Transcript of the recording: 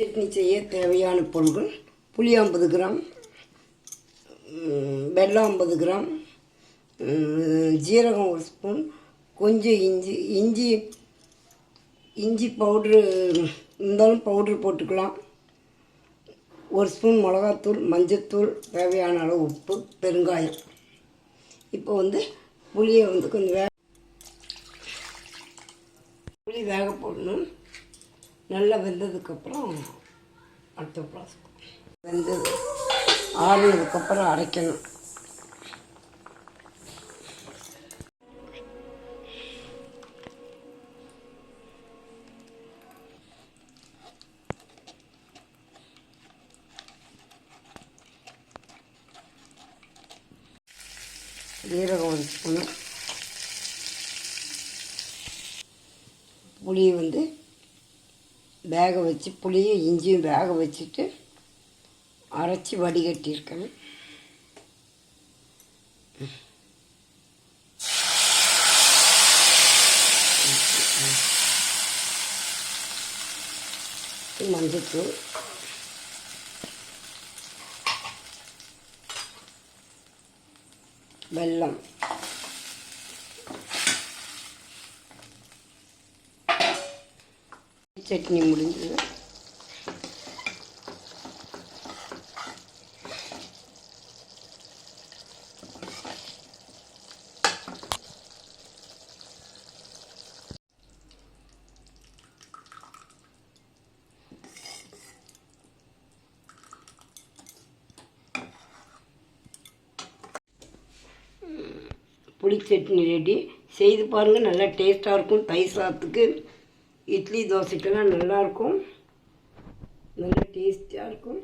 சட்னி செய்ய தேவையான பொருட்கள்: புளி 50 கிராம், வெல்லம் 50 கிராம், ஜீரகம் 1 ஸ்பூன், கொஞ்சம் இஞ்சி பவுட்ரு இருந்தாலும் பவுட்ரு போட்டுக்கலாம், 1 ஸ்பூன் மிளகாத்தூள், மஞ்சத்தூள், தேவையான அளவு உப்பு, பெருங்காயம். இப்போ புளியை கொஞ்சம் புளி வேக போடணும். நல்லா வெந்ததுக்கப்புறம் அடுத்த ப்ராசஸ் வெந்தது ஆறுனதுக்கப்புறம் அரைக்கணும். ஜீரகம் 1 ஸ்பூனு, புளியை வேக வச்சு புளியும் இஞ்சியும் வேக வச்சுட்டு அரைச்சி வடிகட்டியிருக்கேன். மஞ்சத்தூள், வெல்லம், சட்னி முடிஞ்சது. புளி சட்னி ரெடி. செய்து பாருங்கள், நல்லா டேஸ்ட்டாக இருக்கும். தயிர் சாதத்துக்கு, இட்லி தோசைக்கெல்லாம் நல்லாயிருக்கும், நல்லா டேஸ்டியாக இருக்கும்.